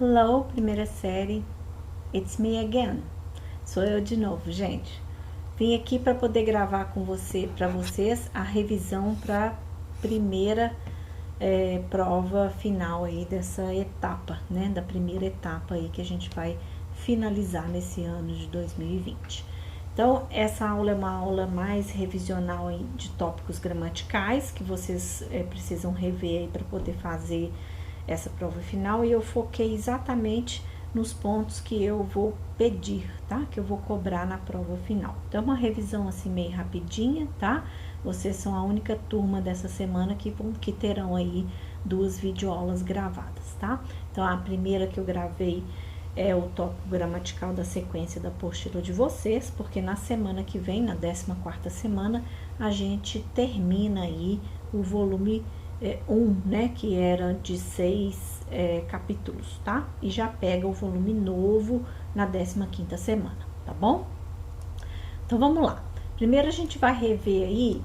Hello, primeira série. It's me again. Sou eu de novo, gente. Vim aqui para poder gravar com para vocês a revisão para primeira prova final aí dessa etapa, né? Da primeira etapa aí que a gente vai finalizar nesse ano de 2020. Então, essa aula é uma aula mais revisional aí de tópicos gramaticais que vocês precisam rever aí para poder fazer essa prova final, e eu foquei exatamente nos pontos que eu vou pedir, tá? Que eu vou cobrar na prova final. Então, uma revisão assim meio rapidinha, tá? Vocês são a única turma dessa semana que terão aí 2 videoaulas gravadas, tá? Então, a primeira que eu gravei é o tópico gramatical da sequência da apostila de vocês, porque na semana que vem, na 14ª semana, a gente termina aí o volume 1, né, que era de 6 capítulos, tá? E já pega o volume novo na 15ª semana, tá bom? Então, vamos lá. Primeiro, a gente vai rever aí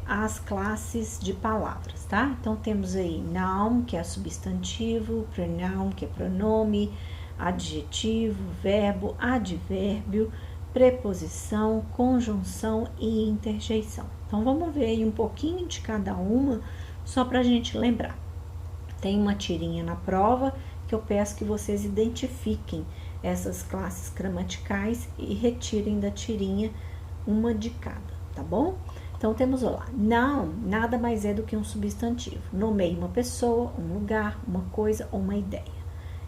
as classes de palavras, tá? Então, temos aí noun, que é substantivo, pronoun, que é pronome, adjetivo, verbo, advérbio, preposição, conjunção e interjeição. Então, vamos ver aí um pouquinho de cada uma, só para a gente lembrar. Tem uma tirinha na prova que eu peço que vocês identifiquem essas classes gramaticais e retirem da tirinha uma de cada, tá bom? Então, temos lá, noun, nada mais é do que um substantivo. Nomeia uma pessoa, um lugar, uma coisa ou uma ideia.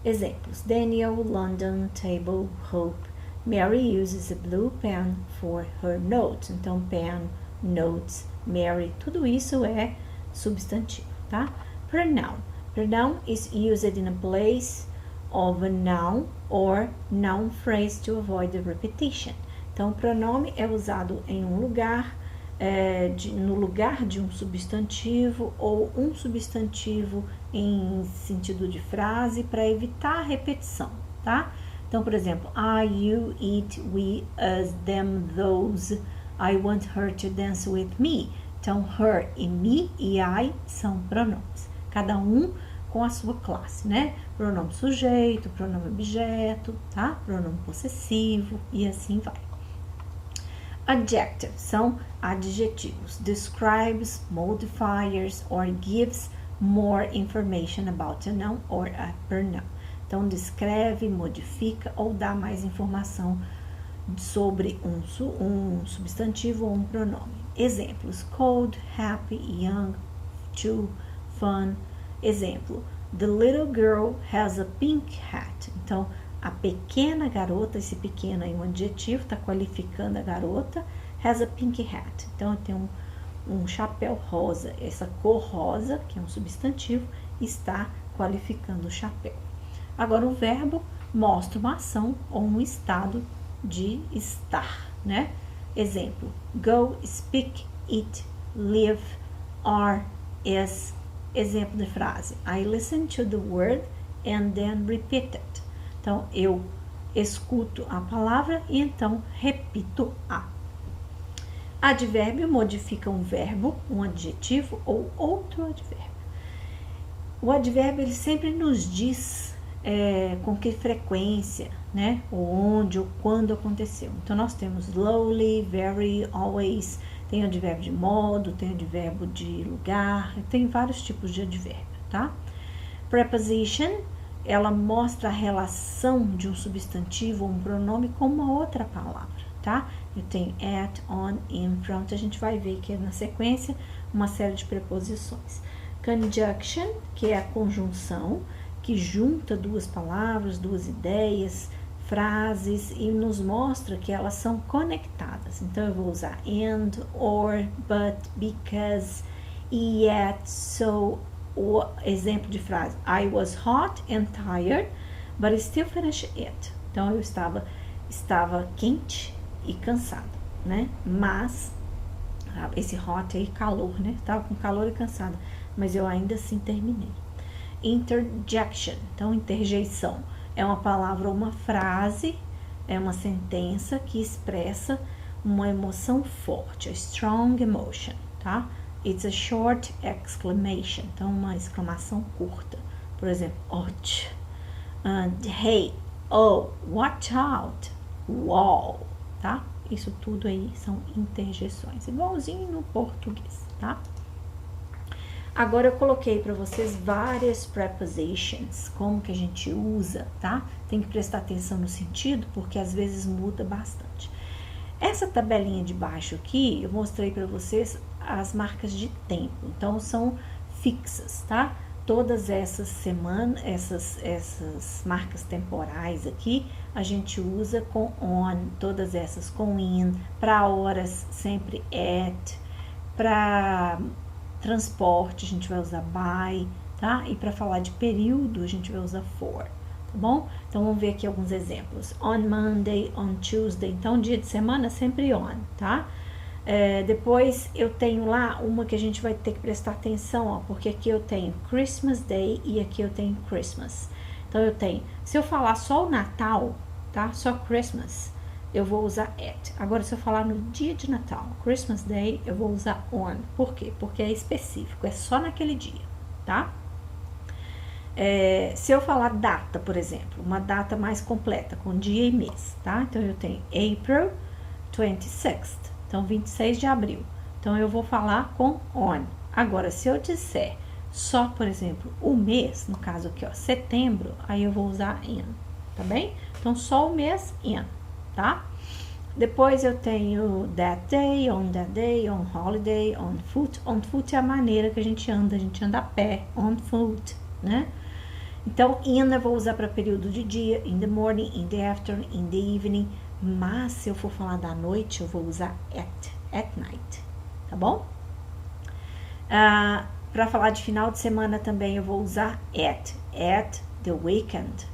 Exemplos, Daniel, London, table, hope. Mary uses a blue pen for her notes. Então, pen, notes, Mary, tudo isso é substantivo, tá? Pronoun. Pronoun is used in a place of a noun or noun phrase to avoid the repetition. Então, pronome é usado em um lugar, no lugar de um substantivo ou um substantivo em sentido de frase para evitar a repetição, tá? Então, por exemplo, I, you, it, we, us, them, those. I want her to dance with me. Então, her e me e I são pronomes, cada um com a sua classe, né? Pronome sujeito, pronome objeto, tá? Pronome possessivo e assim vai. Adjectives são adjetivos, describes, modifiers or gives more information about a noun or a pronoun. Então, descreve, modifica ou dá mais informação sobre um substantivo ou um pronome. Exemplos, cold, happy, young, too, fun. Exemplo, the little girl has a pink hat. Então, a pequena garota, esse pequeno aí, um adjetivo, está qualificando a garota, has a pink hat. Então, tem um chapéu rosa. Essa cor rosa, que é um substantivo, está qualificando o chapéu. Agora, o verbo mostra uma ação ou um estado de estar, né? Exemplo, go, speak, eat, live, are, is. Exemplo de frase, I listen to the word and then repeat it. Então, eu escuto a palavra e então repito a. Advérbio modifica um verbo, um adjetivo ou outro advérbio. O advérbio, ele sempre nos diz com que frequência, né? Ou onde ou quando aconteceu. Então, nós temos slowly, very, always. Tem advérbio de modo, tem advérbio de lugar, tem vários tipos de advérbio, tá? Preposition, ela mostra a relação de um substantivo ou um pronome com uma outra palavra, tá? Eu tenho at, on, in, front, a gente vai ver aqui na sequência uma série de preposições. Conjunction, que é a conjunção, que junta duas palavras, duas ideias, frases e nos mostra que elas são conectadas. Então, eu vou usar and, or, but, because, yet, so. O exemplo de frase, I was hot and tired, but I still finished it. Então, eu estava quente e cansada, né? Mas, esse hot aí, calor, né? Estava com calor e cansada, mas eu ainda assim terminei. Interjection, então, interjeição. É uma palavra ou uma frase, é uma sentença que expressa uma emoção forte, a strong emotion, tá? It's a short exclamation, então uma exclamação curta. Por exemplo, ouch. Hey, oh, watch out, wow, tá? Isso tudo aí são interjeções, igualzinho no português, tá? Agora eu coloquei para vocês várias prepositions, como que a gente usa, tá? Tem que prestar atenção no sentido, porque às vezes muda bastante. Essa tabelinha de baixo aqui, eu mostrei para vocês as marcas de tempo, então são fixas, tá? Todas essas semanas, essas marcas temporais aqui, a gente usa com on, todas essas com in, para horas sempre at, para transporte a gente vai usar by, tá? E para falar de período a gente vai usar for, tá bom? Então vamos ver aqui alguns exemplos. On Monday, on Tuesday, então dia de semana sempre on, tá? Depois eu tenho lá uma que a gente vai ter que prestar atenção, ó, porque aqui eu tenho Christmas Day e aqui eu tenho Christmas. Então eu tenho, se eu falar só o Natal, tá? Só Christmas, eu vou usar at. Agora, se eu falar no dia de Natal, Christmas Day, eu vou usar on. Por quê? Porque é específico, é só naquele dia, tá? Se eu falar data, por exemplo, uma data mais completa, com dia e mês, tá? Então, eu tenho April 26th, então 26 de abril. Então, eu vou falar com on. Agora, se eu disser só, por exemplo, o mês, no caso aqui, ó, setembro, aí eu vou usar in, tá bem? Então, só o mês, in, tá? Depois eu tenho that day, on holiday, on foot. On foot é a maneira que a gente anda a pé, on foot, né? Então, in eu vou usar para período de dia, in the morning, in the afternoon, in the evening. Mas se eu for falar da noite, eu vou usar at night, tá bom? Para falar de final de semana também eu vou usar at the weekend.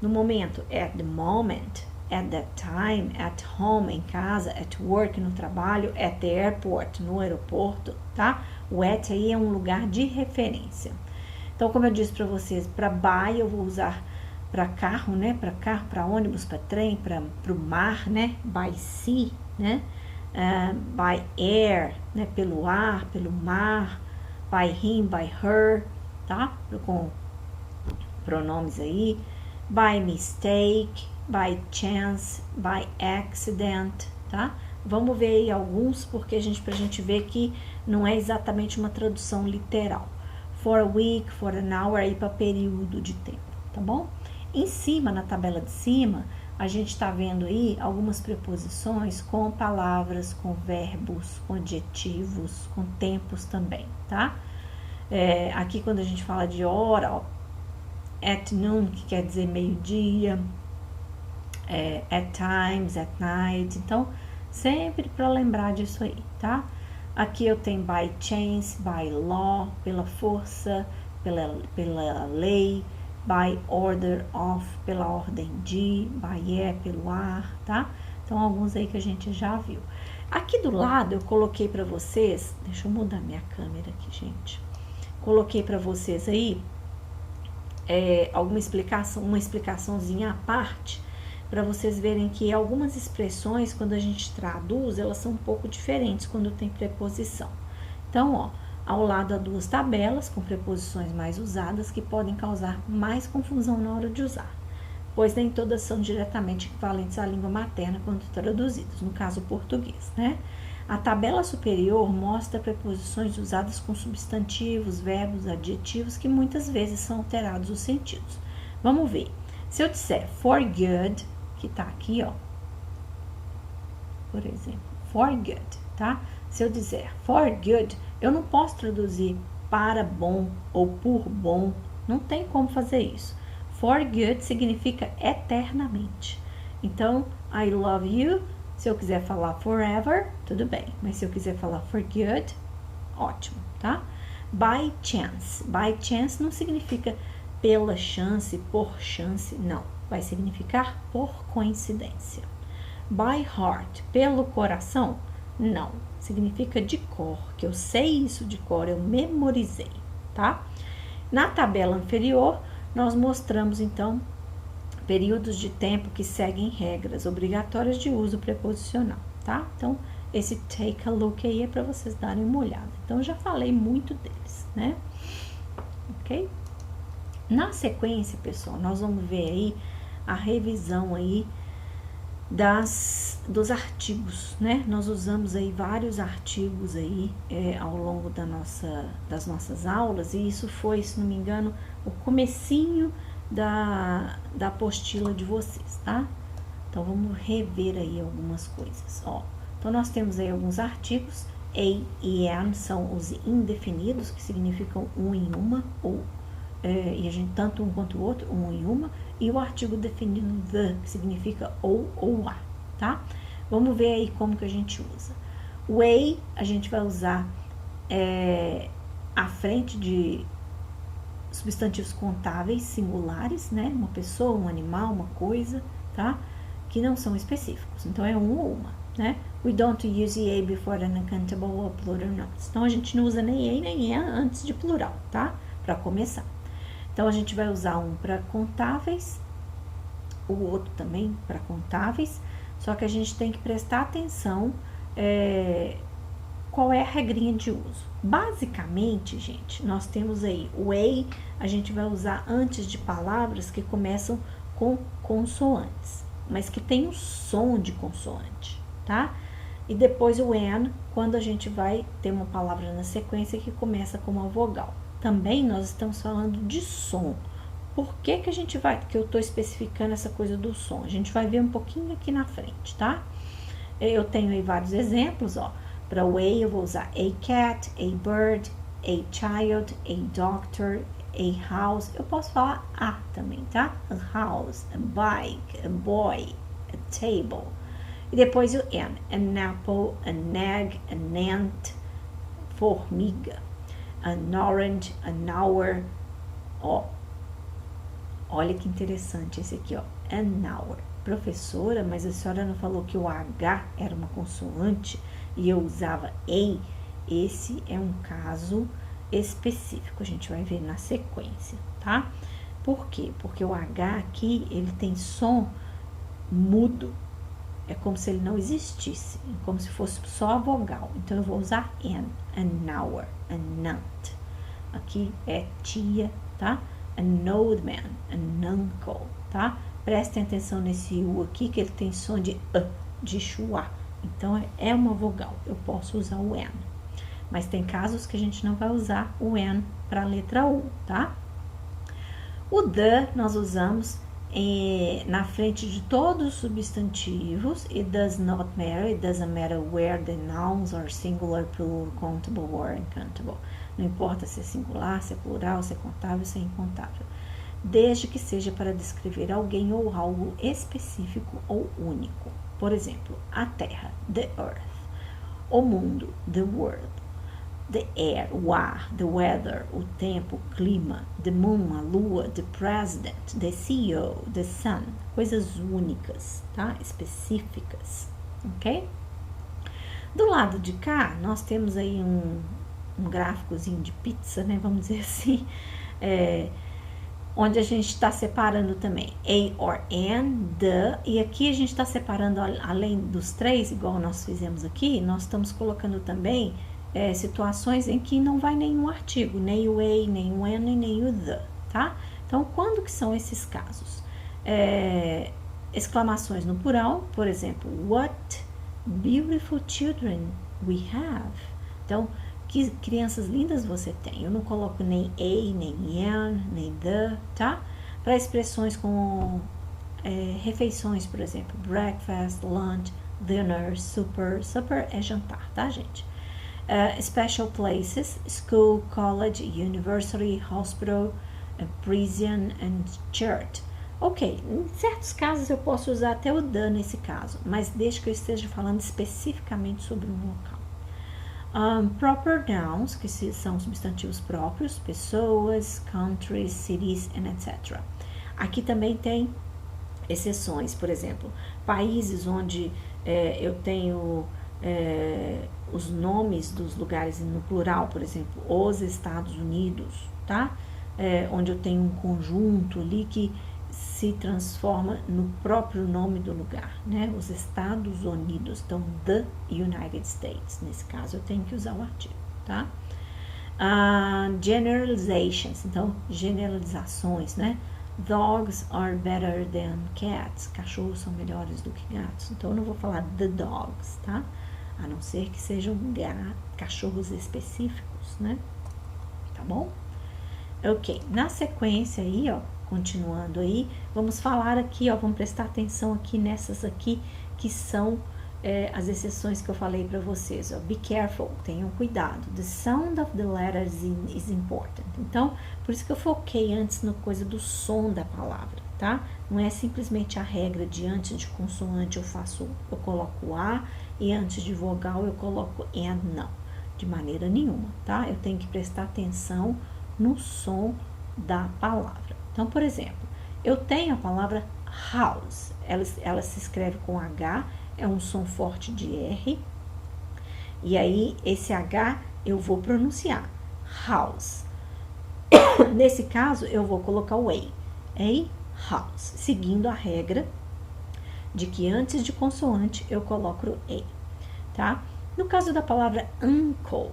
No momento, at the moment, at that time, at home, em casa, at work, no trabalho, at the airport, no aeroporto, tá? O at aí é um lugar de referência. Então, como eu disse para vocês, para by eu vou usar para carro, né? Para carro, para ônibus, para trem, para o mar, né? By sea, né? By air, né? Pelo ar, pelo mar. By him, by her, tá? Com pronomes aí. By mistake, by chance, by accident, tá? Vamos ver aí alguns, porque pra gente ver que não é exatamente uma tradução literal. For a week, for an hour, aí para período de tempo, tá bom? Em cima, na tabela de cima, a gente tá vendo aí algumas preposições com palavras, com verbos, com adjetivos, com tempos também, tá? Aqui quando a gente fala de hora, ó, at noon, que quer dizer meio-dia, at times, at night, então sempre para lembrar disso aí, tá? Aqui eu tenho by chance, by law, pela força, pela lei, by order of, pela ordem de, by pelo ar, tá? Então alguns aí que a gente já viu. Aqui do lado eu coloquei para vocês, deixa eu mudar minha câmera aqui, gente. Coloquei para vocês aí alguma explicação, uma explicaçãozinha à parte, para vocês verem que algumas expressões, quando a gente traduz, elas são um pouco diferentes quando tem preposição. Então, ó, ao lado há duas tabelas com preposições mais usadas que podem causar mais confusão na hora de usar, pois nem todas são diretamente equivalentes à língua materna quando traduzidas, no caso o português, né? A tabela superior mostra preposições usadas com substantivos, verbos, adjetivos que muitas vezes são alterados os sentidos. Vamos ver. Se eu disser for good, que tá aqui, ó, por exemplo, for good, tá? Se eu dizer for good, eu não posso traduzir para bom ou por bom, não tem como fazer isso. For good significa eternamente. Então, I love you. Se eu quiser falar forever, tudo bem. Mas se eu quiser falar for good, ótimo, tá? By chance. By chance não significa pela chance, por chance, não. Vai significar por coincidência. By heart, pelo coração, não. Significa de cor, que eu sei isso de cor, eu memorizei, tá? Na tabela inferior, nós mostramos, então, períodos de tempo que seguem regras obrigatórias de uso preposicional, tá? Então, esse take a look aí é para vocês darem uma olhada. Então, eu já falei muito deles, né? Ok? Na sequência, pessoal, nós vamos ver aí a revisão aí dos artigos, né? Nós usamos aí vários artigos aí ao longo das nossas aulas, e isso foi, se não me engano, o comecinho da apostila de vocês, tá? Então, vamos rever aí algumas coisas, ó. Então, nós temos aí alguns artigos, a e an são os indefinidos, que significam um em uma, ou, e a gente, tanto um quanto o outro, um em uma, e o artigo definido the, que significa ou a, tá? Vamos ver aí como que a gente usa. O a gente vai usar à frente de substantivos contáveis singulares, né? Uma pessoa, um animal, uma coisa, tá? Que não são específicos. Então, é um ou uma, né? We don't use a before an uncountable or plural nouns. Então, a gente não usa nem a nem antes de plural, tá? Para começar. Então, a gente vai usar um para contáveis, o outro também para contáveis, só que a gente tem que prestar atenção qual é a regrinha de uso. Basicamente, gente, nós temos aí o a gente vai usar antes de palavras que começam com consoantes, mas que tem um som de consoante, tá? E depois o an, quando a gente vai ter uma palavra na sequência que começa com uma vogal. Também nós estamos falando de som. Por que que eu tô especificando essa coisa do som? A gente vai ver um pouquinho aqui na frente, tá? Eu tenho aí vários exemplos, ó. Para o eu vou usar a cat, a bird, a child, a doctor, a house. Eu posso falar a também, tá? A house, a bike, a boy, a table. E depois o an apple, an egg, an ant, formiga, an orange, an hour. Ó, olha que interessante esse aqui, ó, an hour. Professora, mas a senhora não falou que o H era uma consoante e eu usava a? Esse é um caso específico, a gente vai ver na sequência, tá? Por quê? Porque o H aqui, ele tem som mudo, é como se ele não existisse, é como se fosse só a vogal. Então, eu vou usar an hour, an aunt. Aqui é tia, tá? An old man, an uncle, tá? Prestem atenção nesse U aqui, que ele tem som de chua. Então, é uma vogal. Eu posso usar o N. Mas tem casos que a gente não vai usar o N para a letra U, tá? O the nós usamos na frente de todos os substantivos. It does not matter. It doesn't matter where the nouns are singular, plural, countable or uncountable. Não importa se é singular, se é plural, se é contável, se é incontável. Desde que seja para descrever alguém ou algo específico ou único. Por exemplo, a Terra, the earth. O mundo, the world. The air, o ar. The weather, o tempo, o clima. The moon, a lua. The president, the CEO, the sun. Coisas únicas, tá? Específicas, ok? Do lado de cá, nós temos aí um gráficozinho de pizza, né? Vamos dizer assim. Onde a gente está separando também a or an, the, e aqui a gente está separando, além dos três, igual nós fizemos aqui, nós estamos colocando também situações em que não vai nenhum artigo, nem o a, nem o an, nem o the, tá? Então, quando que são esses casos? Exclamações no plural, por exemplo, what beautiful children we have. Então, que crianças lindas você tem. Eu não coloco nem a, nem an, nem the, tá? Para expressões como refeições, por exemplo, breakfast, lunch, dinner, supper. Supper é jantar, tá, gente? Special places, school, college, university, hospital, prison and church. Ok, em certos casos eu posso usar até o the nesse caso, mas desde que eu esteja falando especificamente sobre um local. Proper nouns, que são substantivos próprios, pessoas, countries, cities, and etc. Aqui também tem exceções, por exemplo, países onde eu tenho os nomes dos lugares no plural, por exemplo, os Estados Unidos, tá? Onde eu tenho um conjunto ali que se transforma no próprio nome do lugar, né? Os Estados Unidos, então, the United States. Nesse caso, eu tenho que usar o artigo, tá? Generalizations, então generalizações, né? Dogs are better than cats. Cachorros são melhores do que gatos. Então eu não vou falar the dogs, tá? A não ser que sejam cachorros específicos, né? Tá bom? Ok, na sequência aí, ó, continuando aí, vamos falar aqui, ó, vamos prestar atenção aqui nessas aqui que são as exceções que eu falei para vocês, ó. Be careful, tenham cuidado. The sound of the letters is important. Então, por isso que eu foquei antes na coisa do som da palavra, tá? Não é simplesmente a regra de antes de consoante eu coloco A e antes de vogal eu coloco N, não. De maneira nenhuma, tá? Eu tenho que prestar atenção no som da palavra. Então, por exemplo, eu tenho a palavra house. Ela se escreve com H, é um som forte de R. E aí, esse H eu vou pronunciar. House. Nesse caso, eu vou colocar o A, house. Seguindo a regra de que antes de consoante eu coloco o A, tá? No caso da palavra uncle,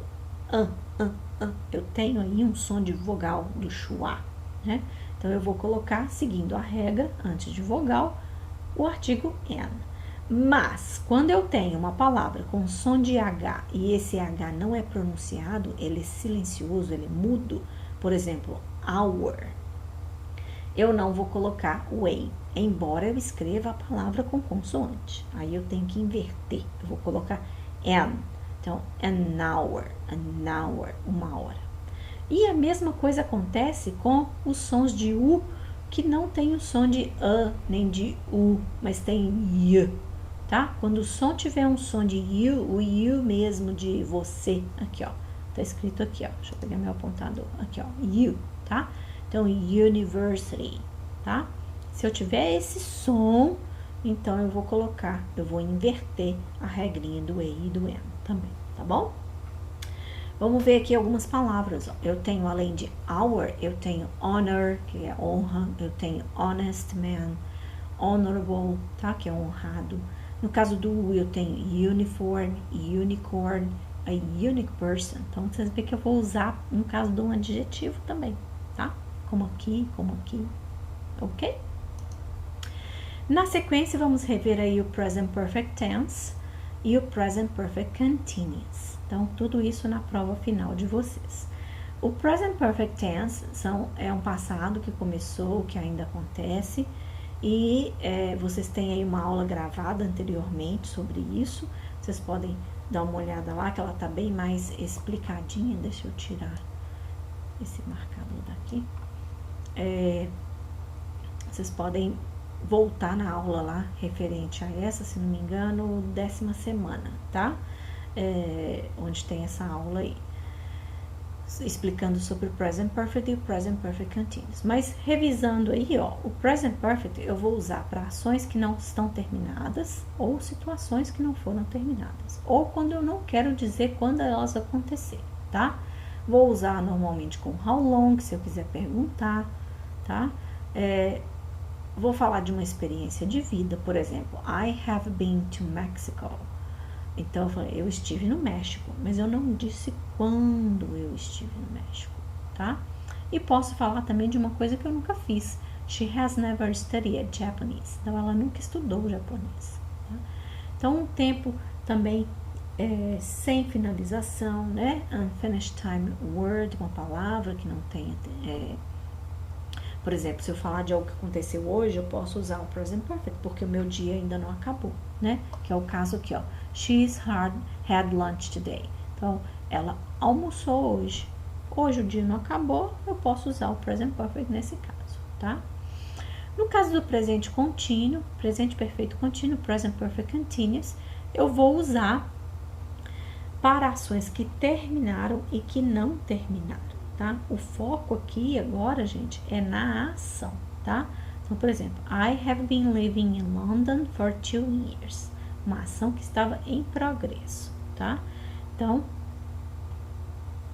eu tenho aí um som de vogal do schwa, né? Então, eu vou colocar, seguindo a regra, antes de vogal, o artigo N. Mas, quando eu tenho uma palavra com som de H e esse H não é pronunciado, ele é silencioso, ele é mudo, por exemplo, hour, eu não vou colocar o A, embora eu escreva a palavra com consoante. Aí eu tenho que inverter, eu vou colocar N. Então, an hour, uma hora. E a mesma coisa acontece com os sons de U, que não tem o som de A, nem de U, mas tem Y, tá? Quando o som tiver um som de U, o U mesmo de você, aqui, ó, tá escrito aqui, ó, deixa eu pegar meu apontador, aqui, ó, U, tá? Então, university, tá? Se eu tiver esse som, então eu vou inverter a regrinha do E e do N também, tá bom? Vamos ver aqui algumas palavras, ó. Eu tenho, além de hour, eu tenho honor, que é honra, eu tenho honest man, honorable, tá? Que é honrado. No caso do U, eu tenho uniform, unicorn, a unique person. Então, vocês veem que eu vou usar no caso de um adjetivo também, tá? Como aqui, ok? Na sequência, vamos rever aí o present perfect tense e o present perfect continuous. Então, tudo isso na prova final de vocês. O present perfect tense é um passado que começou, que ainda acontece, e vocês têm aí uma aula gravada anteriormente sobre isso. Vocês podem dar uma olhada lá, que ela tá bem mais explicadinha. Deixa eu tirar esse marcador daqui. Vocês podem voltar na aula lá, referente a essa, se não me engano, 10ª semana, tá? Onde tem essa aula aí, explicando sobre o present perfect e o present perfect continuous. Mas revisando aí, ó, o present perfect eu vou usar para ações que não estão terminadas ou situações que não foram terminadas, ou quando eu não quero dizer quando elas acontecerem, tá? Vou usar normalmente com how long, se eu quiser perguntar, tá? Vou falar de uma experiência de vida, por exemplo, I have been to Mexico. Então, eu falei, eu estive no México, mas eu não disse quando eu estive no México, tá? E posso falar também de uma coisa que eu nunca fiz. She has never studied Japanese. Então, ela nunca estudou japonês. Tá? Então, um tempo também sem finalização, né? Unfinished time word, uma palavra que não tenha... por exemplo, se eu falar de algo que aconteceu hoje, eu posso usar o present perfect, porque o meu dia ainda não acabou, né? Que é o caso aqui, ó. She's had lunch today. Então, ela almoçou hoje. Hoje o dia não acabou, eu posso usar o present perfect nesse caso, tá? No caso do presente contínuo, presente perfeito contínuo, present perfect continuous, eu vou usar para ações que terminaram e que não terminaram. Tá? O foco aqui agora, gente, é na ação, tá? Então, por exemplo, I have been living in London for 2 years. Uma ação que estava em progresso, tá? Então,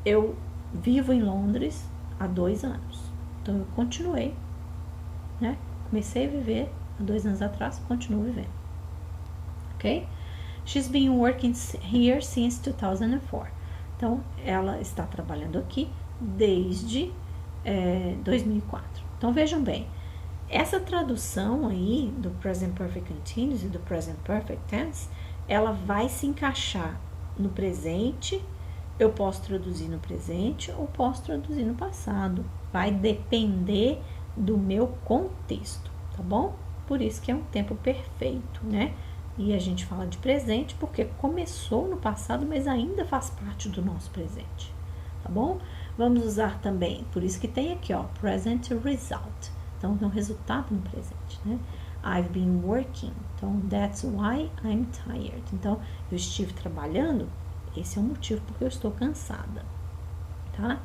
eu vivo em Londres há 2 anos. Então, eu continuei, né? Comecei a viver há 2 anos atrás, continuo vivendo, ok? She's been working here since 2004. Então, ela está trabalhando aqui desde 2004. Então, vejam bem, essa tradução aí do Present Perfect Continuous e do Present Perfect Tense, ela vai se encaixar no presente. Eu posso traduzir no presente ou posso traduzir no passado. Vai depender do meu contexto, tá bom? Por isso que é um tempo perfeito, né? E a gente fala de presente porque começou no passado, mas ainda faz parte do nosso presente, tá bom? Vamos usar também, por isso que tem aqui, ó, present result. Então, é um resultado no presente, né? I've been working. Então, that's why I'm tired. Então, eu estive trabalhando. Esse é o motivo porque eu estou cansada, tá?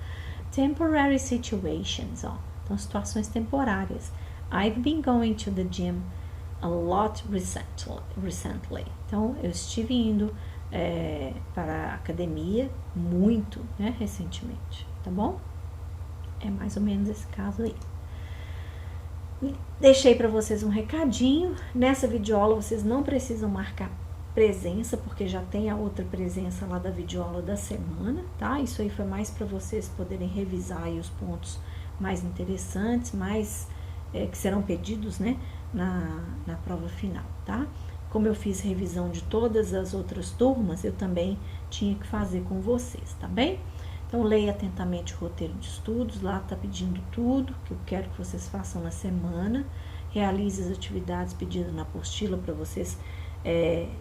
Temporary situations, ó. Então, situações temporárias. I've been going to the gym a lot recently. Então, eu estive indo para a academia muito, né, recentemente, tá bom? É mais ou menos esse caso aí. Deixei para vocês um recadinho. Nessa videoaula vocês não precisam marcar presença, porque já tem a outra presença lá da videoaula da semana, tá? Isso aí foi mais para vocês poderem revisar aí os pontos mais interessantes, mais que serão pedidos, né, na prova final, tá? Como eu fiz revisão de todas as outras turmas, eu também tinha que fazer com vocês, tá bem? Então, leia atentamente o roteiro de estudos, lá tá pedindo tudo que eu quero que vocês façam na semana. Realize as atividades pedidas na apostila para vocês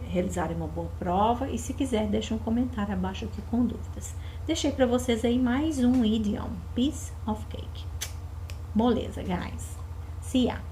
realizarem uma boa prova. E se quiser, deixa um comentário abaixo aqui com dúvidas. Deixei para vocês aí mais um idiom, piece of cake. Moleza, guys. See ya!